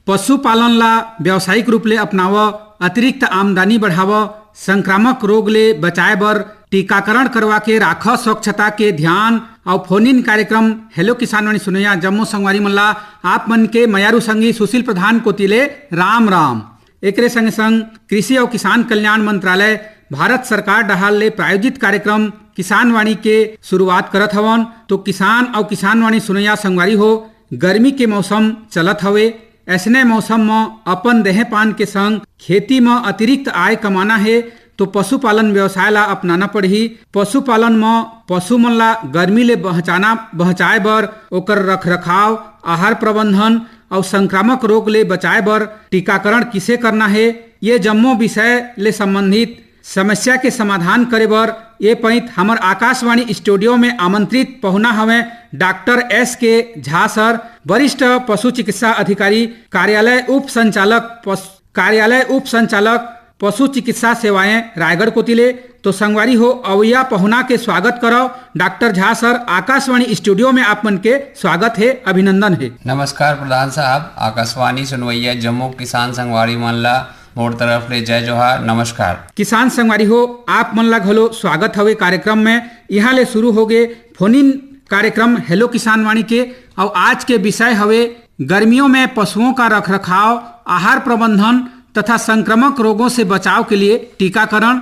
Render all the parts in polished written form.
पशुपालनला व्यावसायिक रूपले अपनाव, अतिरिक्त आमदनी बढ़ाव, संक्रामक रोग ले बचाए बर टीकाकरण करवा के राख स्वच्छता के ध्यान और फोन इन कार्यक्रम हेलो किसान वाणी सुनैया जम्मो संगवारी मन ला आप मन के मयारू संगी सुशील प्रधान कोतिले राम राम। एकरे संग संग कृषि और किसान कल्याण मंत्रालय भारत सरकार डहाल ले प्रायोजित कार्यक्रम किसान वाणी के शुरुआत करत हवन। तो किसान और किसान वाणी सुनैया संगवारी हो, गर्मी के मौसम चलत हवे। ऐसने मौसम में अपन देह पान के संग खेती में अतिरिक्त आय कमाना है तो पशुपालन व्यवसाय ला अपनाना पड़ही। पशुपालन में पशु मन ला गर्मी ले बचाए बर ओकर रखरखाव, आहार प्रबंधन और संक्रामक रोग ले बचाए बर टीकाकरण किसे करना है, ये जम्मो विषय ले संबंधित समस्या के समाधान करे बर ये पैंत हमर आकाशवाणी स्टूडियो में आमंत्रित पहुना हवे डॉक्टर एस के झा सर, वरिष्ठ पशु चिकित्सा अधिकारी, कार्यालय उप संचालक पशु चिकित्सा सेवाएं रायगढ़ कोतिले। तो संगवारी हो अवैया पहुना के स्वागत करो doctor Jha sir, Akashvani studio में आप मन के स्वागत है, अभिनंदन है। नमस्कार प्रधान साहब, आकाशवाणी सुनवैया जम्मू किसान संगवारी मन ला मोर तरफ ले जय जोहार, नमस्कार। किसान संगवारी हो आप मन ला घलो स्वागत हवे कार्यक्रम में। यहाँ ले शुरू हो गए फोन इन कार्यक्रम हेलो किसान वाणी के, और आज के विषय हवे गर्मियों में पशुओं का रखरखाव, आहार प्रबंधन तथा संक्रामक रोगों से बचाव के लिए टीकाकरण।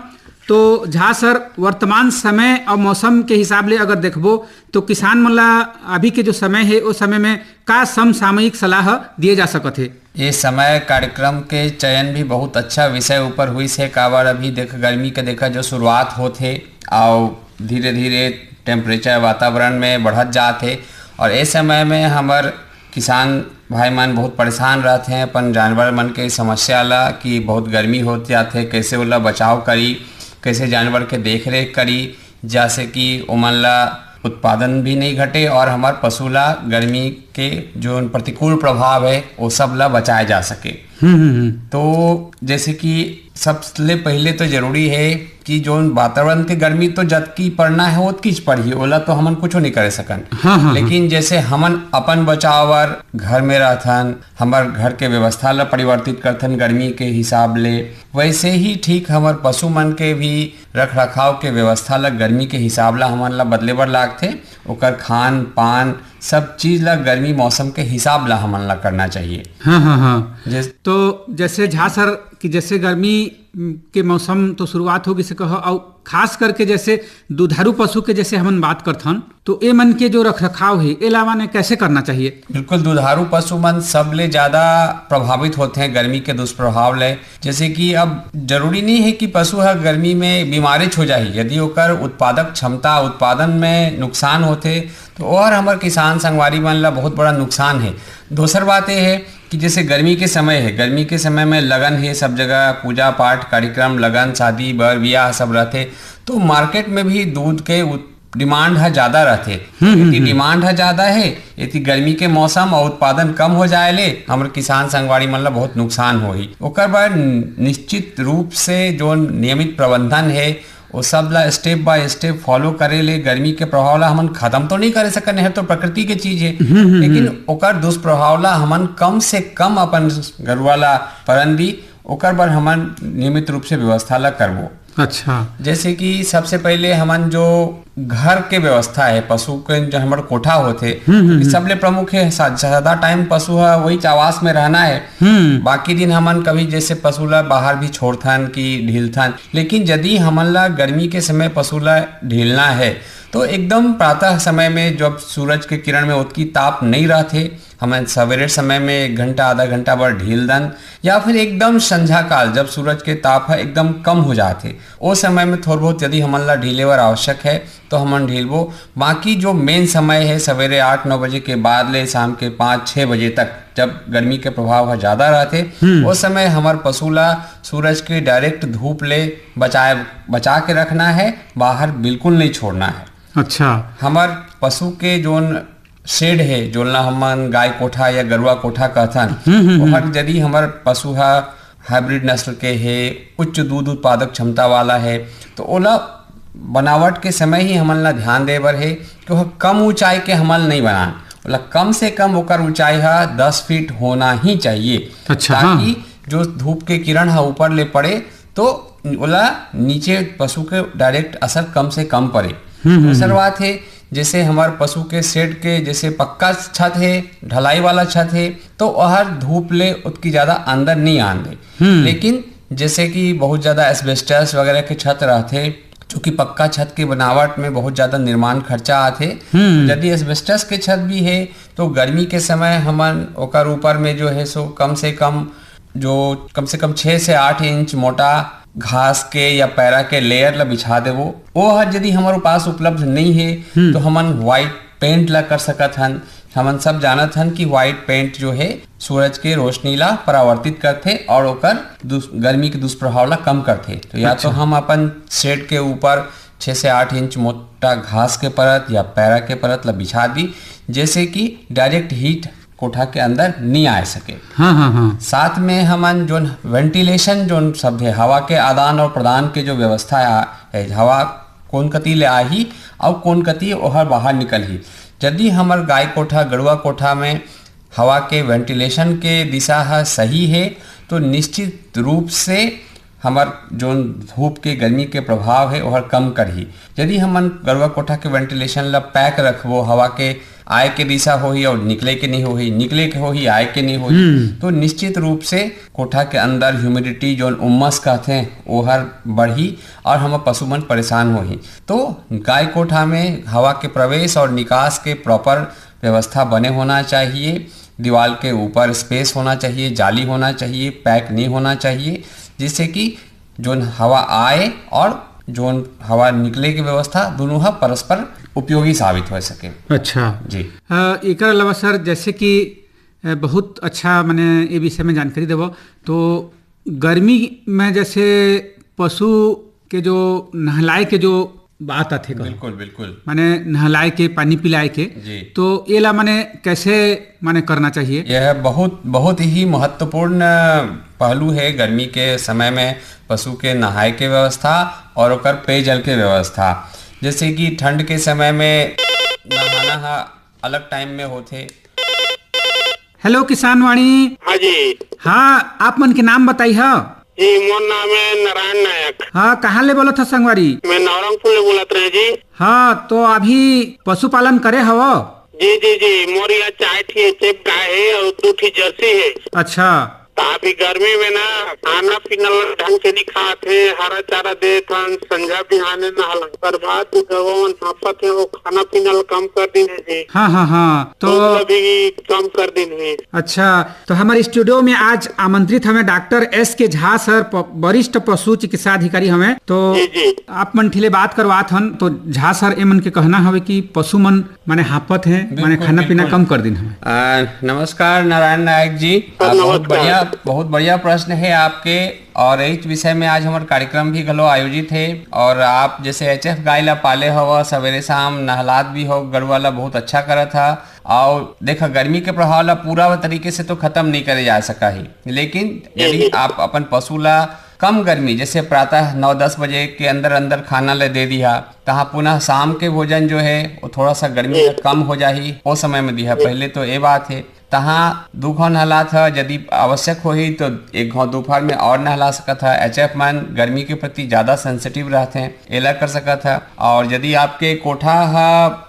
तो झा सर, वर्तमान समय और मौसम के हिसाब ले अगर देखबो तो किसान मन ला अभी के जो समय है उस समय में का समसामयिक सलाह दिए जा सकत है। ये समय कार्यक्रम के चयन भी बहुत अच्छा विषय ऊपर हुई से काबर अभी देख गर्मी के देखा जो शुरुआत होते और धीरे धीरे टेम्परेचर वातावरण में बढ़त जाते, और इस समय में हमार किसान भाई मन बहुत परेशान रहते हैं अपन जानवर मन के समस्या ला कि बहुत गर्मी हो जाते, कैसे ओला बचाव करी, कैसे जानवर के देख रेख करी, जैसे कि ओमन ला उत्पादन भी नहीं घटे और हमार पशु ला गर्मी के जो प्रतिकूल प्रभाव है वो सब ला बचाया जा सके। तो जैसे कि सबसे पहले तो जरूरी है कि जो वातावरण के गर्मी तो जतकी पड़ना है ओतकी पड़ी, ओला तो हमन कुछ नहीं करे सकन। लेकिन जैसे हमन अपन बचावर घर में रहथन, हमार घर के व्यवस्था ला परिवर्तित करथन गर्मी के हिसाब ले, वैसे ही ठीक हमार पशु मन के भी रख रखाव के व्यवस्था ला गर्मी के हिसाब ला हमन ला बदले बर लागथे। ओकर खान पान सब चीज ला गर्मी मौसम के हिसाब ला हमन ला करना चाहिए। तो जैसे झा सर कि जैसे गर्मी के मौसम तो शुरुआत होगी से कहो, और खास करके जैसे दुधारू पशु के जैसे हमन बात करथन तो ए मन के जो रखरखाव है ए लावा ने कैसे करना चाहिए। बिल्कुल, दुधारू पशु मन सबले ज्यादा प्रभावित होते हैं गर्मी के दुष्प्रभाव ले। जैसे कि अब जरूरी नहीं है कि पशु है गर्मी में बीमारी हो जाए, यदि ओकर उत्पादक क्षमता उत्पादन में नुकसान होते तो और हमारे किसान संगवारी मन ला बहुत बड़ा नुकसान है। दूसर बात यह है कि जैसे गर्मी के समय है, गर्मी के समय में लगन है, सब जगह पूजा पाठ कार्यक्रम, लगन शादी बर ब्याह सब रहते, तो मार्केट में भी दूध के डिमांड है ज़्यादा रहते। यदि डिमांड है ज़्यादा है, यदि गर्मी के मौसम और उत्पादन कम हो जाए ले हमारे किसान संगवारी मन ला बहुत नुकसान होही। ओकर बाद निश्चित रूप से जो नियमित प्रबंधन है वो सब ला स्टेप बाय स्टेप फॉलो करे ले गर्मी के प्रभाव ला हमन खत्म तो नहीं करे सकने है, तो प्रकृति के चीज है, लेकिन ओकर दुष्प्रभाव ला हमन कम से कम अपन गरुआ ला परन दी ओकर बर हमन नियमित रूप से व्यवस्था ला करबो। अच्छा, जैसे कि सबसे पहले हमन जो घर के व्यवस्था है पशु के जो हमारे कोठा होते सबले प्रमुख है। ज्यादा टाइम पशु है वही आवास में रहना है, बाकी दिन हमन कभी जैसे पशु ला बाहर भी छोड़थन कि ढीलथन। लेकिन यदि हमन ला गर्मी के समय पशु ला ढीलना है तो एकदम प्रातः समय में जब सूरज के किरण में उतकी ताप नहीं रहते हमें सवेरे समय में 1 घंटा आधा घंटा बर ढील दन, या फिर एकदम संध्या काल जब सूरज के ताप है एकदम कम हो जाते वो समय में थोड़ा बहुत यदि हमन ला ढीले बर आवश्यक है तो हमन ढीलबो। बाकी जो मेन समय है सवेरे 8-9 बजे के बाद ले शाम के 5-6 बजे तक जब गर्मी के प्रभाव है ज़्यादा रहते उस समय हमार पशु ला सूरज के डायरेक्ट धूप ले बचा के रखना है, बाहर बिल्कुल नहीं छोड़ना है। अच्छा, हमार पशु के जोन शेड है जो ला हमन गाय कोठा या गरुआ कोठा कहथन, वहाँ यदि हमार पशु है हाइब्रिड नस्ल के है, उच्च दूध उत्पादक क्षमता वाला है, तो ओला बनावट के समय ही हमन ला ध्यान दे बर है कि वह कम ऊंचाई के हमन नहीं बनान, ओला कम से कम ओकर ऊंचाई है 10 फीट होना ही चाहिए। अच्छा, ताकि जो धूप के किरण है ऊपर ले पड़े तो ओला नीचे पशु के डायरेक्ट असर कम से कम पड़े। दूसरी बात है जैसे हमारे पशु के शेड के जैसे पक्का छत है, ढलाई वाला छत है, तो हर धूप ले उतनी ज्यादा अंदर नहीं आन दे। लेकिन जैसे कि बहुत ज्यादा एस्बेस्टस वगैरह के छत रहते, चूंकि पक्का छत के बनावट में बहुत ज्यादा निर्माण खर्चा आते, यदि एस्बेस्टस के छत भी है तो गर्मी के समय हमन ओकर ऊपर में जो है सो कम से कम 6 से 8 इंच मोटा घास के या पैरा के लेयर ला बिछा देवो। वो हर यदि हमारे पास उपलब्ध नहीं है तो हमन व्हाइट पेंट ला कर सकत हन। हमन सब जानत हन कि व्हाइट पेंट जो है सूरज के रोशनी ला परावर्तित करते और ओकर गर्मी के दुष्प्रभाव ला कम करते। तो या तो हम अपन शेड के ऊपर 6 से 8 इंच मोटा घास के परत या पैरा के परत ला बिछा दी, जैसे कि डायरेक्ट हीट कोठा के अंदर नहीं आ सके। हाँ। साथ में हमन जो वेंटिलेशन जो शब्द है, हवा के आदान और प्रदान के जो व्यवस्था है, हवा कौन कती ले आही और कौन कती ओहर बाहर निकल ही। यदि हमार गाय कोठा गरुआ कोठा में हवा के वेंटिलेशन के दिशा है सही है तो निश्चित रूप से हमार जो धूप के गर्मी के प्रभाव है वह कम करही। यदि हमन गरुआ कोठा के वेंटिलेशन ला पैक रखबो, हवा के आय के दिशा होही और निकले के नहीं होही, निकले के होही आय के नहीं होही, तो निश्चित रूप से कोठा के अंदर ह्यूमिडिटी जो उमस कहते हैं वो हर बढ़ी और हम पशु मन परेशान होही। तो गाय कोठा में हवा के प्रवेश और निकास के प्रॉपर व्यवस्था बने होना चाहिए। दीवार के ऊपर स्पेस होना चाहिए, जाली होना चाहिए, पैक नहीं होना चाहिए, जिससे कि जो हवा आए और जो हवा निकले की व्यवस्था दोनों हा परस्पर उपयोगी साबित हो सके। अच्छा जी। एक अलावा सर जैसे कि बहुत अच्छा मैंने ये विषय में जानकारी देवो, तो गर्मी में जैसे पशु के जो नहलाए के जो बात आते बिल्कुल माने नहलाए के पानी पिलाए के जी, तो ये ला माने कैसे माने करना चाहिए? यह बहुत ही महत्वपूर्ण पहलू है गर्मी के समय में पशु के नहाए के व्यवस्था और ओकर पेयजल के व्यवस्था। जैसे कि ठंड के समय में नहाना अलग टाइम में होते। हेलो किसान वाणी। हाँ जी। हाँ, आप मन के नाम बताई है? जी, मोर नाम है नारायण नायक। हाँ, कहाँ ले बोलो था संगवारी? मैं नवरंगपुर ले बोलत रहे जी। हाँ, तो अभी पशुपालन करे हवो? जी, मोर यहाँ 4 ठी चेप गाय है और 2 ठी जर्सी है। अच्छा। अभी गर्मी में ना खाना पीना ढंग से नहीं खाते, हरा चारा देते, संझा बिहाने नहला बर्बाद गवन हाफत है, वो खाना पीना कम कर दी है। हाँ, तो अभी कम कर दी है। अच्छा, तो हमारे स्टूडियो में आज आमंत्रित हमें डॉक्टर S.K. झा सर, वरिष्ठ पशु चिकित्सा अधिकारी हमें। तो जी। आप मन ठिले बात करवात हन, तो झा सर ए मन के कहना हवे कि पशु मन माने हाफत है, माने खाना पीना कम कर दिन हमें। नमस्कार नारायण नायक जी, बहुत बढ़िया प्रश्न है आपके, और इस विषय में आज हमारा कार्यक्रम भी गलो आयोजित है। और आप जैसे HF गाय ला पाले हो, सवेरे शाम नहलात भी हो, गरुआ ला बहुत अच्छा करा था। और देखा गर्मी के प्रभाव ला पूरा तरीके से तो खत्म नहीं करे जा सका ही, लेकिन यदि आप अपन पशु ला कम गर्मी जैसे प्रातः 9-10 बजे के अंदर खाना ले दे दिया, तहाँ पुनः शाम के भोजन जो है वो थोड़ा सा गर्मी कम हो जाही वो समय में दिया। पहले तो ये बात है, तहाँ 2 घाव नहला था, यदि आवश्यक हो ही तो 1 घाव दोपहर में और नहला सका था। HF मन गर्मी के प्रति ज्यादा सेंसिटिव रहते हैं, एला कर सका था। और यदि आपके कोठा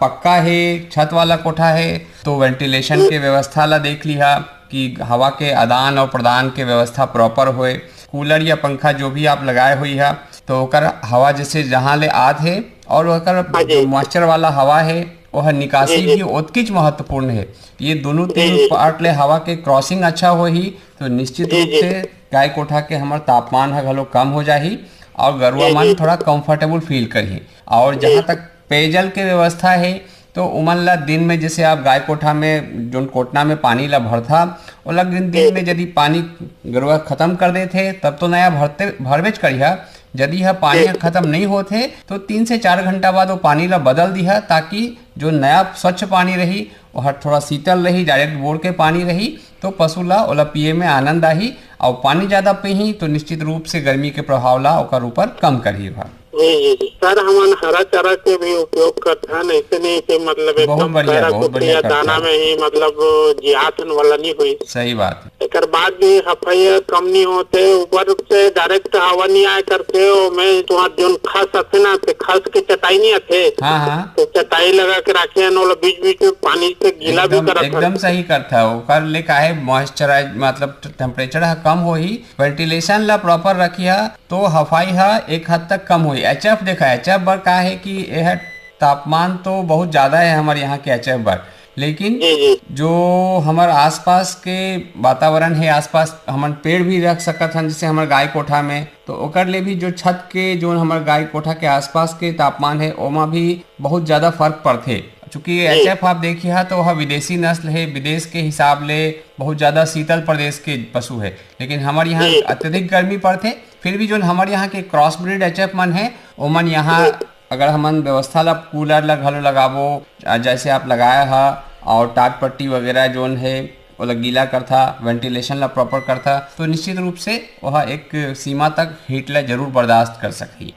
पक्का है, छत वाला कोठा है, तो वेंटिलेशन के व्यवस्था ला देख लिया कि हवा के आदान और प्रदान के व्यवस्था प्रॉपर होए। कूलर या पंखा जो भी आप लगाए हुई है तो ओकर हवा जैसे जहाँ ले आत है और ओकर जो मॉइस्चर वाला हवा है वह निकासी भी उतकिच महत्वपूर्ण है। ये दोनों तीन पार्ट ले हवा के क्रॉसिंग अच्छा होही तो निश्चित रूप से गाय कोठा के हमार तापमान है घलो कम हो जाही और गरुआ मन थोड़ा कंफर्टेबल फील करही। और जहाँ तक पेयजल के व्यवस्था है तो उमन ला दिन में जैसे आप गाय कोठा में जो कोटना में पानी ला भरता वो लग दिन में यदि पानी गरुआ खत्म कर देते तब तो नया भरवेच करिया। यदि यह पानी खत्म नहीं होते तो 3 से 4 घंटा बाद वो पानी ला बदल दिया ताकि जो नया स्वच्छ पानी रही वह थोड़ा शीतल रही, डायरेक्ट बोर के पानी रही तो पशु ला ओला पिए में आनंद आही। और पानी ज्यादा पीही तो निश्चित रूप से गर्मी के प्रभाव ला ओकर ऊपर कम करी भा। जी सर, हमन हरा चारा के भी उपयोग करते हैं, ऐसे नहीं कि मतलब बहुत बढ़िया दाना में ही मतलब जियातन वाला नहीं हुई। सही बात है। एक बाद भी हफाई कम नहीं होते, ऊपर से डायरेक्ट हवा नहीं आए करके मैं तुम्हार जो खस आते ना खस के चटाई नहीं आते। हाँ तो चटाई लगा के रखे बीच बीच में पानी से गीला भी कर एकदम सही करता है। ओकर ले काहे मॉइस्चराइज मतलब टेम्परेचर कम होही, वेंटिलेशन ला प्रॉपर रखिया तो हफाई हा एक हद तक कम होई। एचएफ देखा, एचएफ बर का है कि यह तापमान तो बहुत ज्यादा है हमारे यहाँ के एचएफ बर, लेकिन जो हमारे आसपास के वातावरण है, आसपास हम पेड़ भी रख सकत हन जैसे हमारे गाय कोठा में, तो ओकर ले भी जो छत के जो हमारे गाय कोठा के आसपास के तापमान है ओमा भी बहुत ज्यादा फर्क पड़ते। चूंकि एचएफ आप देखिए तो वह विदेशी नस्ल है, विदेश के हिसाब ले बहुत ज्यादा शीतल प्रदेश के पशु है, लेकिन हमारे यहाँ अत्यधिक गर्मी पड़ते। फिर भी जो हमारे यहाँ के क्रॉस ब्रीड एचएफ मन है ओमन यहाँ अगर हमन व्यवस्था ला कूलर ला घलो लगाबो जैसे आप लगाया है और टाट पट्टी वगैरह जोन है वो गीला करता, वेंटिलेशन ला प्रॉपर करता तो निश्चित रूप से वह एक सीमा तक हीट ला जरूर बर्दाश्त कर सकी।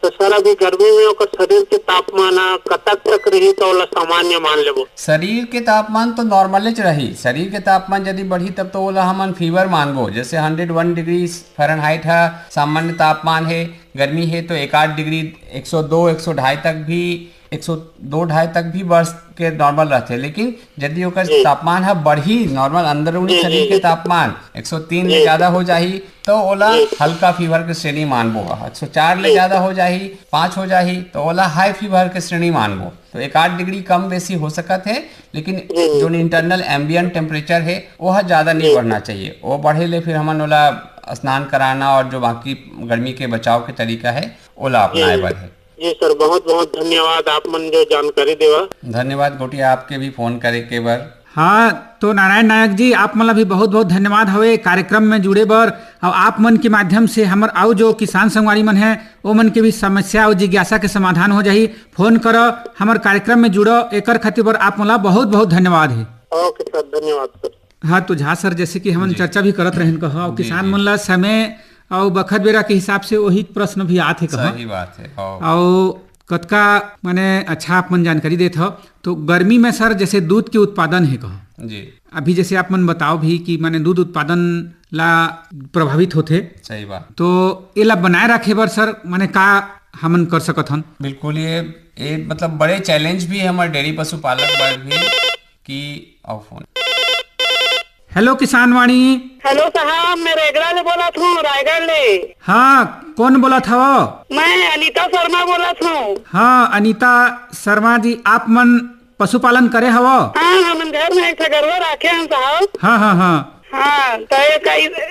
तो सर अभी गर्मी में ओकर शरीर के तापमान कतक तक रही तो ओला सामान्य मान लेबो? शरीर के तापमान तो नॉर्मल रही। शरीर के तापमान यदि बढ़ी तब तो ओला हमन फीवर मानबो। जैसे 101 डिग्री फ़ारेनहाइट है सामान्य तापमान है, गर्मी है तो 1-8 डिग्री 102-102.5 तक भी 102-102.5 तक भी वर्ष के नॉर्मल रहते। लेकिन यदि ओकर तापमान है बढ़ी नॉर्मल अंदरूनी शरीर के तापमान 103 ले ज्यादा हो जाही तो ओला हल्का फीवर के श्रेणी मानबो। 104 ले ज्यादा हो जाही, 5 हो जाही तो ओला हाई फीवर के श्रेणी मानबो। तो 1-8 डिग्री कम बेसी हो सकत है, लेकिन जो इंटरनल एम्बियंट टेम्परेचर है वह ज्यादा नहीं बढ़ना चाहिए। वो बढ़े ले फिर हमन ओला स्नान कराना और जो बाकी गर्मी के बचाव के तरीका है ओला अपनाए बर है। जी सर, बहुत बहुत धन्यवाद आप मन जो जानकारी देवा। धन्यवाद गोटिया आपके भी फोन करे के बर। हाँ तो नारायण नायक जी आप मन भी बहुत बहुत धन्यवाद हवे कार्यक्रम में जुड़े बर। और आप मन के माध्यम से हमर आउ जो किसान संगवारी मन है वो मन के भी समस्या और जिज्ञासा के समाधान हो जाही। फोन करो हमारे कार्यक्रम में जुड़ो, एकर खातिर बर आप मन बहुत बहुत धन्यवाद है। ओके सर, धन्यवाद सर। हाँ तो झा सर जैसे कि हम चर्चा भी करत रहन कहा किसान मन ला समय और बखत बेरा के हिसाब से वही प्रश्न भी आते कहा। सही बात है। और कतका माने अच्छा आप मन जानकारी देते हो। तो गर्मी में सर जैसे दूध के उत्पादन है कहा जी, अभी जैसे आप मन बताओ भी कि माने दूध उत्पादन ला प्रभावित होते। सही बात। तो ये ला बनाए रखे बर सर माने का हमन कर सकत हन? बिल्कुल ये मतलब बड़े चैलेंज भी है हमारे डेयरी पशुपालक वर्ग भी कि आओ फोन। हेलो किसान वाणी। हेलो साहब, मैं रेगड़ा ले बोला था, रायगढ़ ले। हाँ कौन बोला था वो? मैं अनीता शर्मा बोला था। हाँ अनीता शर्मा जी, आप मन पशुपालन करे हवो? हाँ हम घर में एक गरुआ रखे हैं साहब। हाँ हाँ हाँ हाँ तो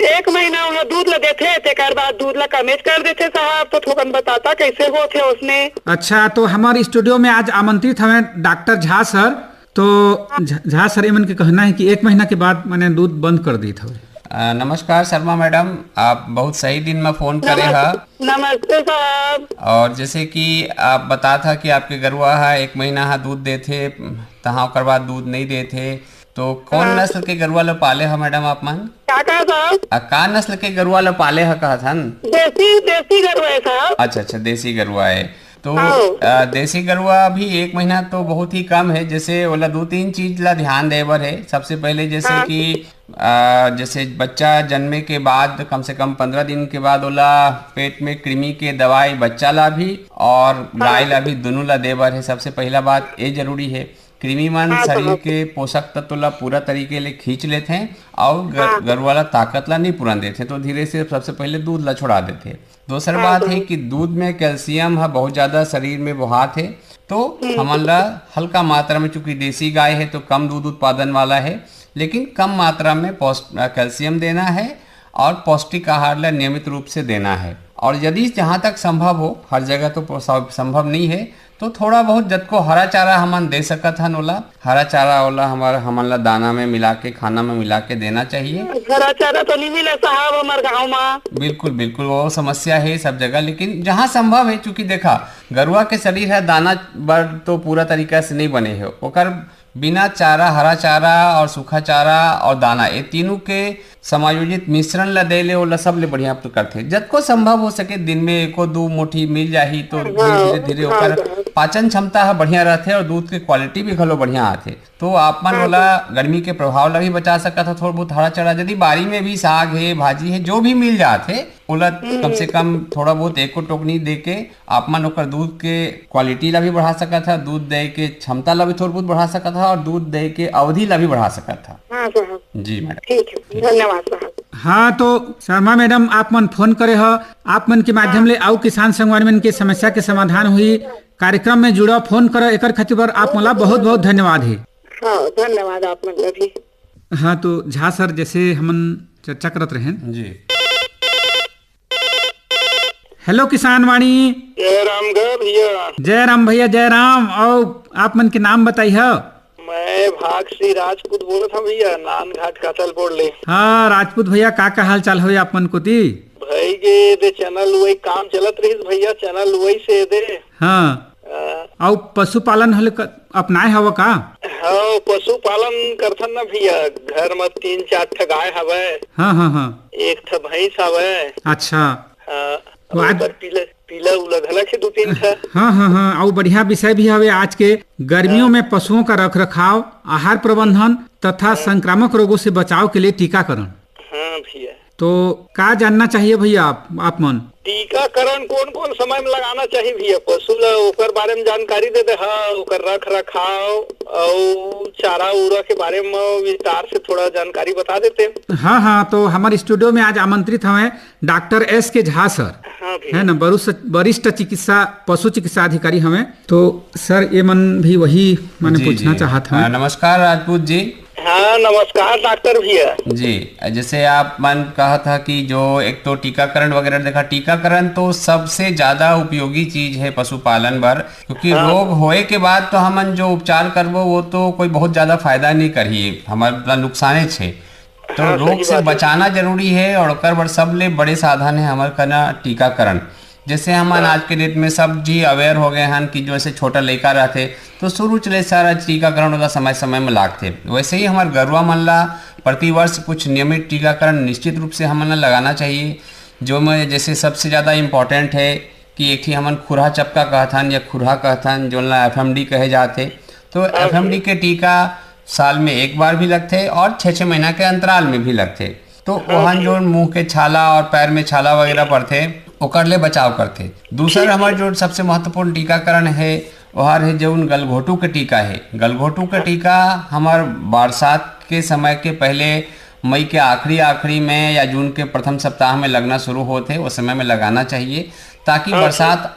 एक महीना वहाँ दूध ला देते, तेकर बाद दूध ला कमेज कर देते साहब। तो थोकन बताता कैसे होते उसने। अच्छा तो हमारे स्टूडियो में आज आमंत्रित हमें डॉक्टर झा सर। तो झा सर इमन के कहना है कि 1 महीना के बाद मैंने दूध बंद कर दी था। नमस्कार शर्मा मैडम, आप बहुत सही दिन में फोन करे है। नमस्ते साहब। और जैसे कि आप बता था कि आपके गरुआ है 1 महीना है दूध देते तहाँ ओकर बाद दूध नहीं देते, तो कौन नस्ल के गरुआ ला पाले है मैडम आप मन? क्या कहा साहब? का नस्ल के गरुआ ला पाले है कहा था? देसी गरुआ है साहब। अच्छा देसी गरुआ है। तो देसी गरुआ भी 1 महीना तो बहुत ही कम है। जैसे ओला 2-3 चीज ला ध्यान देवर है। सबसे पहले जैसे कि जैसे बच्चा जन्मे के बाद कम से कम 15 दिन के बाद ओला पेट में कृमि के दवाई बच्चा ला भी और गाय ला भी दोनों ला देवर है। सबसे पहला बात ये जरूरी है। कृमि मन शरीर के पोषक तत्व ला पूरा तरीके ले खींच लेते हैं और गरुआ ला ताकत ला नहीं पूरन देते, तो धीरे से सबसे पहले दूध ला छोड़ा देते। दूसरी बात है कि दूध में कैल्शियम है बहुत ज्यादा शरीर में बहात है, तो हमारा हल्का मात्रा में, चूंकि देसी गाय है तो कम दूध उत्पादन वाला है, लेकिन कम मात्रा में कैल्शियम देना है और पौष्टिक आहार ला नियमित रूप से देना है। और यदि जहाँ तक संभव हो, हर जगह तो संभव नहीं है, तो थोड़ा बहुत जद को हरा चारा हमन दे सकत हन, ओला हरा चारा ओला हमन ला दाना में मिला के, खाना में मिला के देना चाहिए। हरा चारा तो नहीं मिला साहब हमारे गाँव में। बिल्कुल बिल्कुल वो समस्या है सब जगह, लेकिन जहाँ संभव है, चूंकि देखा गरुआ के शरीर है दाना बर तो पूरा तरीका से नहीं बने है, ओकर बिना चारा, हरा चारा और सूखा चारा और दाना, ये तीनों के समायोजित मिश्रण ला दे ले, ओला सब ले बढ़िया करथे। जब को संभव हो सके दिन में एको दो मुट्ठी मिल जाही तो धीरे धीरे ओकर पाचन क्षमता है बढ़िया रहथे और दूध के क्वालिटी भी घलो बढ़िया आथे। तो आप मन ओला गर्मी के प्रभाव ला भी बचा सकत हो। थोड़ा बहुत हरा चारा यदि बारी में भी साग है, भाजी है, जो भी मिल जाथे ओला कम से कम थोड़ा बहुत एको टोकनी दे के आप मन ओकर दूध के क्वालिटी ला भी बढ़ा सकत है, दूध दे के क्षमता ला भी थोड़ा बहुत बढ़ा सकत है और दूध दे के अवधि ला भी बढ़ा सकत है। हाँ साहब। जी मैडम, ठीक है, धन्यवाद साहब। हाँ तो शर्मा मैडम आप मन फोन करे हो, आप मन के माध्यम ले आउ किसान संगवारी मन के समस्या के समाधान हुई, कार्यक्रम में जुड़ा फोन करो, एकर खातिर बर आप मोला बहुत बहुत धन्यवाद है। हाँ धन्यवाद आप मन भी। हाँ तो झा सर जैसे हमन चर्चा करत रहे जी। हेलो किसान वाणी। जय राम भैया। जय राम भैया, जय राम। और आप मन के नाम बताई हो? मैं भाग श्री राजपूत बोला था भैया, नान घाट कातल बोल ले। हाँ राजपूत भैया, का हाल चाल हो आप मन को ती? भाई के दे चैनल वही काम चलत रही भैया, चैनल वही से दे। हाँ और पशुपालन हल अपनाए हवा का? हाँ पशुपालन करथन ना भैया, घर में 3-4 ठा गाय हवे। हाँ हाँ हाँ। एक ठा भैंस हवे। अच्छा। हाँ तो आज पीला उला घलक है 2-3 ठा। हाँ हाँ हाँ। और बढ़िया विषय भी हवे आज के, गर्मियों में पशुओं का रख रखाव, आहार प्रबंधन तथा संक्रामक रोगों से बचाव के लिए टीकाकरण। हाँ भैया। तो क्या जानना चाहिए भैया आप मन? टीकाकरण कौन कौन समय में लगाना चाहिए भैया पशु ला, ओकर बारे में जानकारी दे दे। हाँ ओकर रख रखाव और चारा उरा के बारे में विस्तार से थोड़ा जानकारी बता देते। हाँ हाँ तो हमारे स्टूडियो में आज आमंत्रित हमें डॉक्टर एस के झा सर। हाँ है ना, वरिष्ठ चिकित्सा पशु चिकित्सा अधिकारी हमें। तो सर ये मन भी वही मैंने पूछना चाहता हूँ। नमस्कार राजपूत जी। हाँ नमस्कार डॉक्टर भैया जी। जैसे आप मन कहा था कि जो एक तो टीकाकरण वगैरह, देखा टीकाकरण तो सबसे ज्यादा उपयोगी चीज है पशुपालन पर, क्योंकि रोग होए के बाद तो हमन जो उपचार करबो वो तो कोई बहुत ज्यादा फायदा नहीं करी, हमारा नुकसाने छे। तो रोग से बचाना जरूरी है और ओकर बर सबले बड़े साधन है हमारे करना टीकाकरण। जैसे हमारे आज के डेट में सब जी अवेयर हो गए हैं कि जो ऐसे छोटा लड़का रहते तो शुरू चले सारा टीकाकरण वाला समय समय में लागते, वैसे ही हमारे गरुआ मन ला प्रतिवर्ष कुछ नियमित टीकाकरण निश्चित रूप से हमन लगाना चाहिए। जो में जैसे सबसे ज़्यादा इम्पोर्टेंट है कि एक ही हमन खुरहा चपका कहथन या खुरहा कहथन, जो ला FMD कहे जाते। तो FMD के टीका साल में एक बार भी लगते और 6-6 महीना के अंतराल में भी लगते। तो वहाँ जो मुंह के छाला और पैर में छाला वगैरह पड़ते ओकर ले बचाव करते। दूसरा हमारे जो सबसे महत्वपूर्ण टीकाकरण है वह है जो गलघोटू के टीका है। गलघोटू का टीका हमारे बरसात के समय के पहले मई के आखिरी में या जून के प्रथम सप्ताह में लगना शुरू होते, उस समय में लगाना चाहिए ताकि बरसात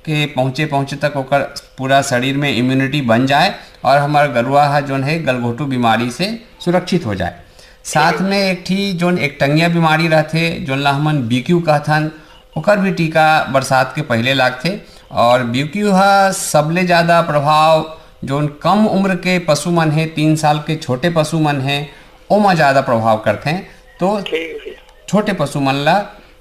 के पहुँचे तक ओकर पूरा शरीर में इम्यूनिटी बन जाए और हमारा गरुआ जो है गलघोटू बीमारी से सुरक्षित हो जाए। साथ में एक ठी जो एकटंगिया बीमारी रहते जो ला हमन BQ कहथन, ओकर भी टीका बरसात के पहले लागते। और BQ सबले ज़्यादा प्रभाव जो कम उम्र के पशु मन है, 3 साल के छोटे पशु मन हैं, ओमा ज़्यादा प्रभाव करते हैं। तो छोटे पशु मन ला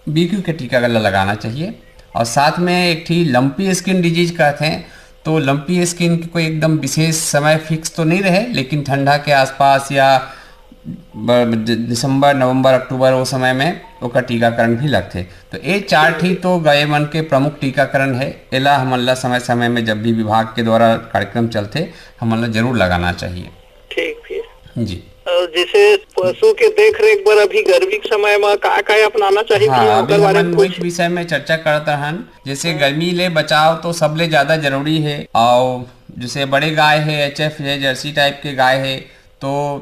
BQ के टीका लगाना चाहिए। और साथ में एक ठी लंपी स्किन डिजीज कहते हैं। तो लंपी स्किन की कोई एकदम विशेष समय फिक्स तो नहीं रहे, लेकिन ठंडा के आसपास या दिसंबर, नवंबर, अक्टूबर वो समय में ओकर टीकाकरण भी लगते। तो ये 4 ठी तो गाय मन के प्रमुख टीकाकरण है। एला हमन ला समय समय में जब भी विभाग के द्वारा कार्यक्रम चलते हमन ला जरूर लगाना चाहिए। ठीक फिर जी। और जैसे पशु के देख रेख पर अभी गर्मी के समय में का अपनाना चाहिए? हाँ, अभी हम कुछ विषय में चर्चा करते हैं। जैसे गर्मी ले बचाव तो सबले ज्यादा जरूरी है। और जैसे बड़े गाय है, HF है, जर्सी टाइप के गाय है, तो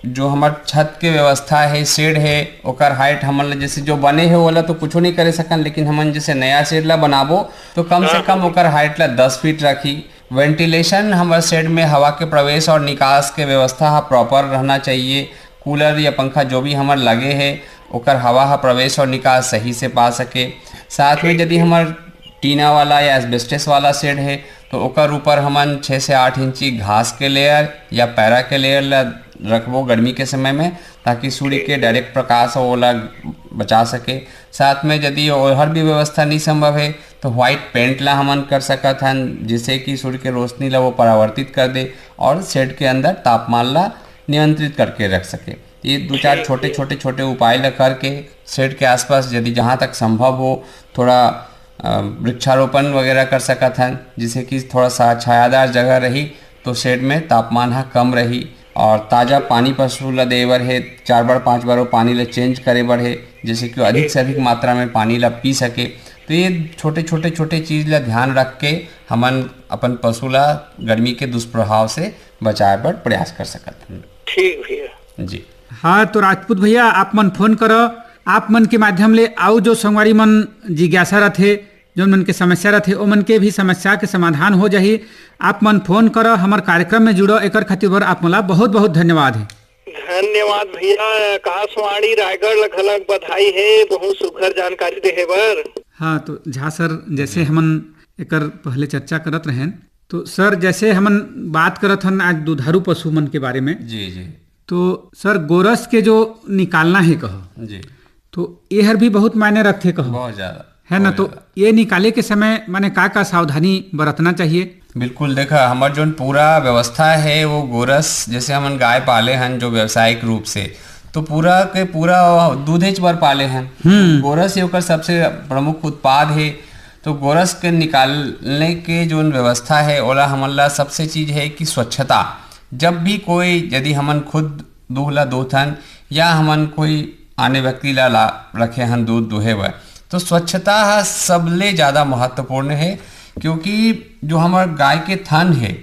जो हमार छत के व्यवस्था है, शेड है, ओकर हाइट हमन जैसे जो बने है वाला तो कुछ नहीं करे सकन, लेकिन हमन जैसे नया शेड ला बनाबो तो कम से कम ओकर हाइट ला 10 फीट रखी। वेंटिलेशन हमारे शेड में हवा के प्रवेश और निकास के व्यवस्था प्रॉपर रहना चाहिए। कूलर या पंखा जो भी हमार लगे है ओकर हवा प्रवेश और निकास सही से पा सके। साथ में यदि हमार टीना वाला या एस्बेस्टस वाला शेड है तो ओकर ऊपर हमन 6 से 8 इंची घास के लेयर या पैरा के लेयर ला रखबो गर्मी के समय में, ताकि सूर्य के डायरेक्ट प्रकाश ओला बचा सके। साथ में यदि और भी व्यवस्था नहीं संभव है तो व्हाइट पेंट ला हमन कर सकत हन, जिससे कि सूर्य के रोशनी ला वो परावर्तित कर दे और शेड के अंदर तापमान ला नियंत्रित करके रख सके। ये 2-4 छोटे उपाय ला करके शेड के आसपास यदि जहाँ तक संभव हो थोड़ा वृक्षारोपण वगैरह कर सकत हन, जिससे कि थोड़ा सा छायादार जगह रही तो शेड में तापमान कम रही। और ताज़ा पानी पशु ला दे बर है, 4 बार 5 बार वो पानी ला चेंज करे बर है, जैसे कि अधिक से अधिक मात्रा में पानी ला पी सके। तो ये छोटे चीज़ ला ध्यान रख के हमन अपन पशु ला गर्मी के दुष्प्रभाव से बचाए बर प्रयास कर सकत हन। ठीक भैया जी हाँ, तो राजपूत भैया आप मन फोन करो, आप मन के माध्यम ले आओ जो संगवारी मन जिज्ञासा रथे, जो मन के समस्या रथे ओ मन के भी समस्या के समाधान हो जाही। आप मन फोन करो, हमार कार्यक्रम में जुड़ो, एकर खातिर बर आप मोला बहुत बहुत धन्यवाद है। धन्यवाद भैया, आकाशवाणी रायगढ़ लखलक बधाई है बहुत सुघर जानकारी देहे बर। हाँ, तो झा सर जैसे हमन एकर पहले चर्चा करत रहें, तो सर जैसे हमन बात करत हन आज दुधारू पशु मन के बारे में, जी जी, तो सर गोरस के जो निकालना है कहो जी, तो ये हर भी बहुत मायने रखते कहो, बहुत ज़्यादा है ना। तो ये निकाले के समय माने का सावधानी बरतना चाहिए? बिल्कुल, देखा हमार जो पूरा व्यवस्था है वो गोरस जैसे हमन गाय पाले हैं जो व्यावसायिक रूप से, तो पूरा के पूरा दूधेज पर पाले हैं। गोरस ये ओकर सबसे प्रमुख उत्पाद है। तो गोरस के निकालने के जो व्यवस्था है ओला हमन ला सबसे चीज है कि स्वच्छता। जब भी कोई यदि हमन खुद दूध ला दोथन या हमन कोई आने व्यक्ति ला रखे हन दूध दुहे बर, तो स्वच्छता सबले ज़्यादा महत्वपूर्ण है। क्योंकि जो हमार गाय के थन है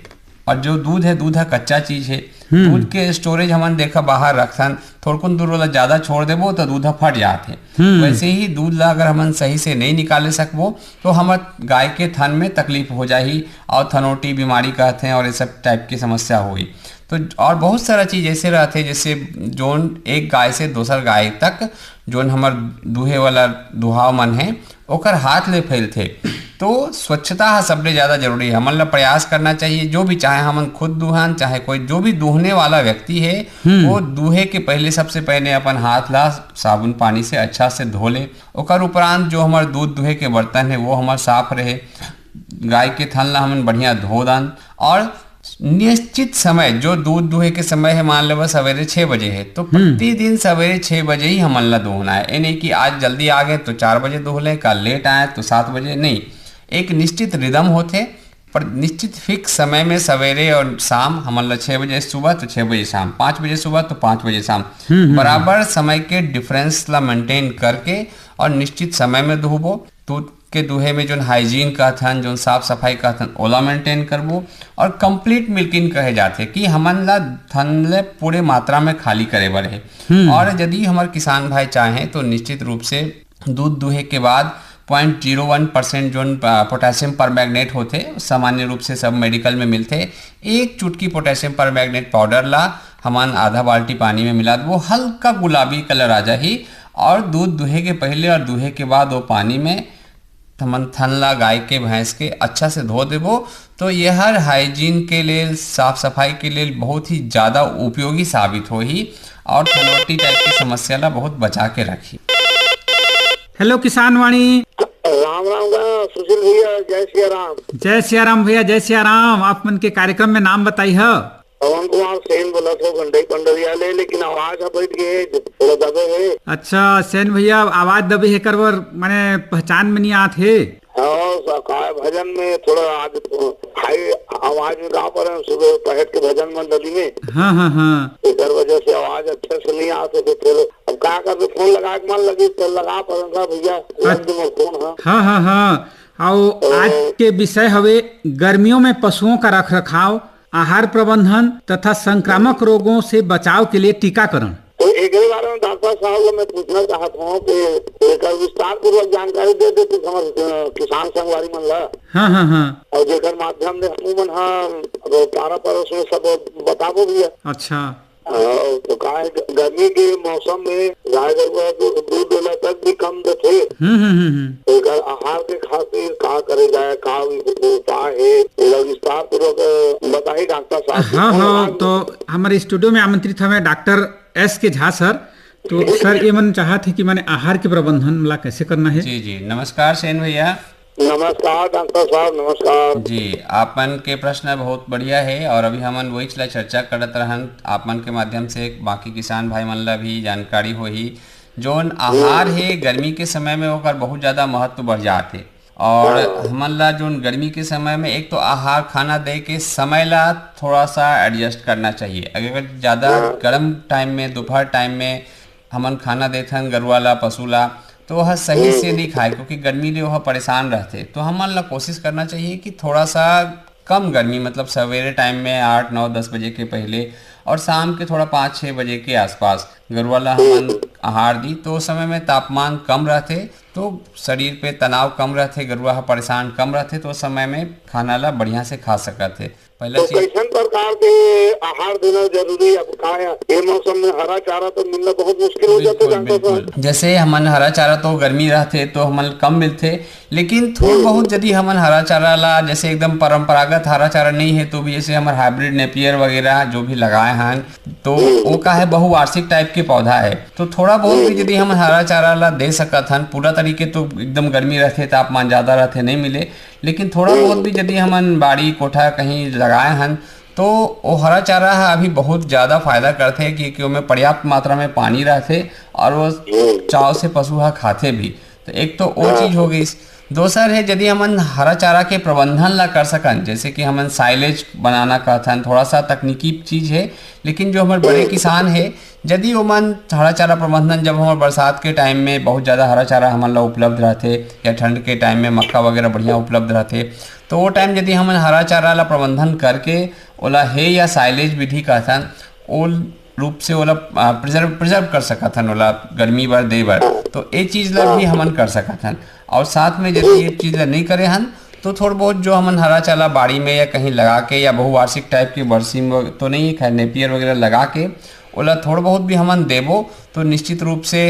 और जो दूध है, दूध है कच्चा चीज है। दूध के स्टोरेज हमन देखा बाहर रखन, थोड़कुन दूर वाला ज्यादा छोड़ देबो तो दूध फट जाते। वैसे ही दूध ला अगर हमन सही से नहीं निकाले सकबो तो हमार गाय के थन में तकलीफ हो जाही और थनोटी बीमारी कहते हैं और ये सब टाइप की समस्या हुई। तो और बहुत सारा चीज ऐसे रहते जैसे जोन एक गाय से दूसर गाय तक जोन हमार दूहे वाला दुहाव मन है ओकर हाथ ले फैलते। तो स्वच्छता सबसे ज़्यादा जरूरी है। हमन ला प्रयास करना चाहिए, जो भी चाहे हमन खुद दुहन चाहे कोई जो भी दूहने वाला व्यक्ति है वो दूहे के पहले सबसे पहले अपन हाथ ला साबुन पानी से अच्छा से धो ले। ओकर उपरांत जो हमार दूध दुहे के बर्तन है वो हमार साफ रहे। गाय के थन ला हमन बढ़िया धो दान और निश्चित समय जो दूध दुहे के समय है, मान लो सवेरे 6 बजे है तो प्रतिदिन सवेरे 6 बजे ही हमन ला दोहना है। ये नहीं कि आज जल्दी आ गए तो 4 बजे दोह लें, कल लेट आए तो 7 बजे, नहीं। एक निश्चित रिदम होते पर निश्चित फिक्स समय में सवेरे और शाम हमन ला 6 बजे सुबह तो 6 बजे शाम, 5 बजे सुबह तो 5 बजे शाम, बराबर समय के डिफरेंस ला मेंटेन करके और निश्चित समय में दोहबो। दूध के दूहे में जो हाइजीन का थन जो साफ सफाई का थन ओला मेंटेन करबो। और कंप्लीट मिल्किंग कहे जाते कि हमन ला थन ले पूरे मात्रा में खाली करे बर है। और यदि हमारे किसान भाई चाहें तो निश्चित रूप से दूध दुहे के बाद 0.01% जो पोटेशियम परमैंगनेट होते सामान्य रूप से सब मेडिकल में मिलते, एक चुटकी पोटेशियम परमैंगनेट पाउडर ला हमन आधा बाल्टी पानी में मिला दो, हल्का गुलाबी कलर आ जाही। और दूध दुहे के पहले और दुहे के बाद वो पानी में हमन थन ला गाय के भैंस के अच्छा से धो देबो। तो यह हर हाइजीन के लिए साफ सफाई के लिए बहुत ही ज़्यादा उपयोगी साबित होही और थनोटी टाइप की समस्या ला बहुत बचा के रखी। हेलो किसान वाणी। राम राम सुशील भैया, जय सिया राम। जय सिया राम भैया, जय सिया राम। आप मन के कार्यक्रम में नाम बताई है? पवन कुमार सेन बोला था गंडई पंडरिया ले, लेकिन आवाज बैठ गए थोड़ा दबे है। अच्छा सेन भैया, आवाज दबे है कर बर माने पहचान में नहीं आते है। हाँ, भजन में थोड़ा आज हाई आवाज में गा पर सुबह पहट के भजन मंडली में। हाँ हाँ हाँ, इधर वजह से आवाज अच्छे से नहीं आते थे। फिर अब क्या करते, फोन लगा के मन लगी तो लगा पर भैया फोन। हाँ हाँ हाँ। और आज के विषय हवे गर्मियों में पशुओं का रख रखाव आहार प्रबंधन तथा संक्रामक रोगों से बचाव के लिए टीकाकरण। तो एक ही बारे में डॉक्टर साहब मैं पूछना चाहता हूँ कि एक विस्तार पूर्वक जानकारी दे देते किसान संगवारी मन ला। हाँ हाँ हाँ। और जेकर माध्यम से अमूमन हम पारा पर उसमें सब बताबो भी है। अच्छा। तो का गर्मी के मौसम में गाय गरुआ दूध देला तक भी कम देते। तो आहार के खातिर का करे जाए, का उपाय है, विस्तार पूर्वक बताइए डॉक्टर साहब। हाँ हाँ। तो हमारे स्टूडियो में आमंत्रित हमें डॉक्टर एस के झा सर। तो सर ये मन चाहते कि मैंने आहार के प्रबंधन ला कैसे करना है। जी जी नमस्कार सेन भैया। नमस्कार डॉक्टर साहब नमस्कार जी। आपन के प्रश्न बहुत बढ़िया है और अभी हमन वही चला चर्चा करत रहन। आपन के माध्यम से बाकी किसान भाई मन ला भी जानकारी होही। जोन आहार है गर्मी के समय में ओकर बहुत ज़्यादा महत्व बढ़ जाते और हमन ला जोन गर्मी के समय में एक तो आहार खाना दे के समय ला थोड़ा सा एडजस्ट करना चाहिए। अगर ज़्यादा गर्म टाइम में दोपहर टाइम में हमन खाना देथन गरुआ ला पशु ला तो वह सही से नहीं खाए क्योंकि गर्मी ले वह परेशान रहते। तो हमन ला कोशिश करना चाहिए कि थोड़ा सा कम गर्मी मतलब सवेरे टाइम में 8, 9, 10 बजे के पहले और शाम के थोड़ा 5, 6 बजे के आसपास गरुआ ला हमन आहार दी तो उस समय में तापमान कम रहते तो शरीर पे तनाव कम रहते, गरुआ परेशान कम रहते तो उस समय में खाना ला बढ़िया से खा सकते। पहला तो चीज कैसन प्रकार के आहार देना जरूरी है। अब का है ये मौसम में हरा चारा तो मिलना बहुत मुश्किल हो जाता है डॉक्टर साहब। जैसे हमन हरा चारा तो गर्मी रहते तो हमन कम मिलते लेकिन थोड़ा बहुत यदि हमन हरा चारा ला जैसे एकदम परंपरागत हरा चारा नहीं है तो भी जैसे हमारे हाइब्रिड नेपियर वगैरह जो भी लगाए हैं तो वो का है बहुवार्षिक टाइप के पौधा है तो थोड़ा बहुत भी यदि हम हरा चारा ला दे सकत हन। पूरा तरीके तो एकदम गर्मी रहते तापमान ज्यादा रहते नहीं मिले लेकिन थोड़ा बहुत भी यदि हमन बाड़ी कोठा कहीं लगाए हन तो वो हरा चारा अभी बहुत ज़्यादा फायदा करते हैं क्योंकि उसमें पर्याप्त मात्रा में पानी रहते और वो चाव से पशु खाते भी। तो एक तो वो चीज़ हो गई। दोसर है यदि हमन हरा चारा के प्रबंधन ला कर सकन जैसे कि हमन साइलेज बनाना कहथन थोड़ा सा तकनीकी चीज़ है लेकिन जो हमारे बड़े किसान है यदि ओमन हरा चारा प्रबंधन जब हमारे बरसात के टाइम में बहुत ज़्यादा हरा चारा हमन ला उपलब्ध रहते या ठंड के टाइम में मक्का वगैरह बढ़िया उपलब्ध रहते तो वो टाइम यदि हमन हरा चारा ला प्रबंधन करके ओला है या साइलेज विधि कहथन ओ रूप से ओला प्रिजर्व कर सकथन ओला गर्मी बर दे बर तो ये चीज़ ला भी हमन कर सकथन। और साथ में यदि ये चीज़ ला नहीं करे हन तो थोड़ा बहुत जो हमन हरा चारा बाड़ी में या कहीं लगा के या बहुवार्षिक टाइप की बरसीम तो नहीं खैर नेपियर वगैरह लगा के ओला थोड़ा बहुत भी हमन देबो तो निश्चित रूप से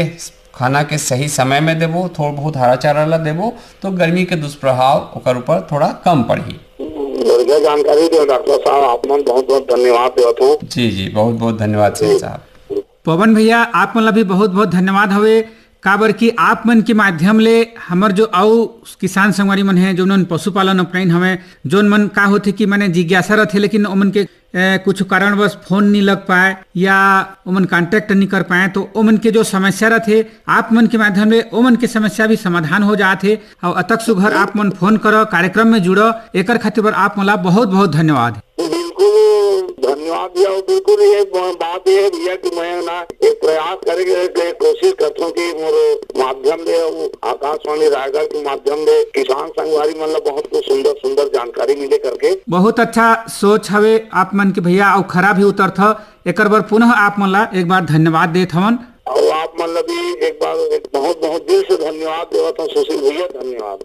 खाना के सही समय में देबो थोड़ा बहुत हरा चारा ला देबो तो गर्मी के दुष्प्रभाव ओकर ऊपर थोड़ा कम पड़ी। बढ़िया जानकारी दे डॉक्टर साहब आप मन बहुत बहुत धन्यवाद देवत हूँ। जी जी बहुत बहुत धन्यवाद सिंह साहब। पवन भैया आप मन ला भी बहुत बहुत धन्यवाद हवे काबर कि आप मन के माध्यम ले हमर जो आउ किसान संगवारी मन है जो मन पशुपालन अपनाइन हमें जोन मन का होथे कि मैंने जिज्ञासा रहते लेकिन ओमन के कुछ कारणवश फोन नहीं लग पाए या ओमन कांटेक्ट नहीं कर पाए तो ओमन के जो समस्या रहते आप मन के माध्यम ले ओमन के समस्या भी समाधान हो जाते और अतक सुघर आप मन फोन करो कार्यक्रम में जुड़ो एकर खातिर आप मला बहुत बहुत धन्यवाद। धन्यवाद भैया। बिल्कुल ये बात ये है भैया कि मैं ना एक प्रयास करेंगे कोशिश करता हूँ कि मोर माध्यम ले आकाशवाणी रायगढ़ के माध्यम ले किसान संगवारी मन ला बहुत कुछ सुंदर सुंदर जानकारी मिले करके बहुत अच्छा सोच हवे आप मन के भैया और खरा भी उतरथ एकर बर पुनः आप मन ला एक बार धन्यवाद देत हवन और आप मन ला भी एक बार बहुत बहुत दिल से धन्यवाद देवत हूँ सुशील भैया धन्यवाद।